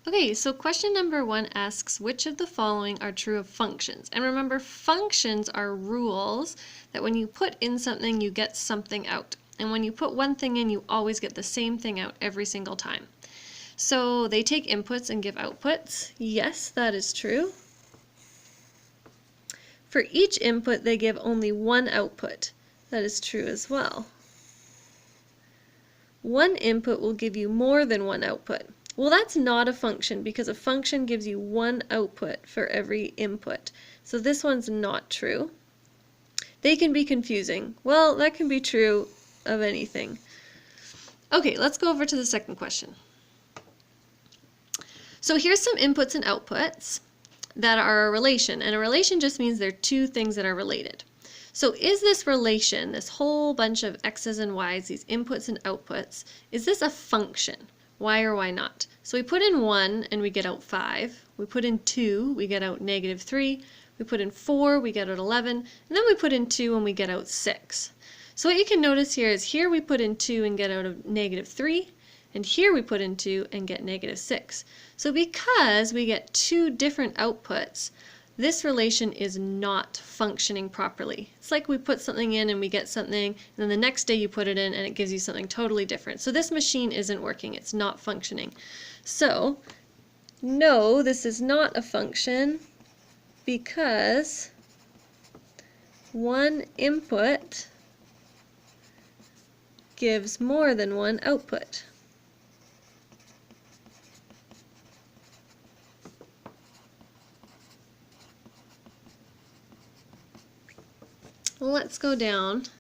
Okay, so question number 1 asks which of the following are true of functions? And remember, functions are rules that when you put in something, you get something out. And when you put one thing in, you always get the same thing out every single time. So they take inputs and give outputs. Yes, that is true. For each input, they give only one output. That is true as well. One input will give you more than one output. Well, that's not a function because a function gives you one output for every input. So this one's not true. They can be confusing. Well, that can be true of anything. Okay, let's go over to the second question. So here's some inputs and outputs that are a relation, and a relation just means they're two things that are related. So is this relation, this whole bunch of x's and y's, these inputs and outputs, is this a function? Why or why not? So we put in 1 and we get out 5. We put in 2, we get out -3. We put in 4, we get out 11. And then we put in 2 and we get out 6. So what you can notice here is here we put in 2 and get out of -3. And here we put in 2 and get -6. So because we get two different outputs, this relation is not functioning properly. It's like we put something in and we get something, and then the next day you put it in and it gives you something totally different. So this machine isn't working, it's not functioning. So, no, this is not a function because one input gives more than one output. Let's go down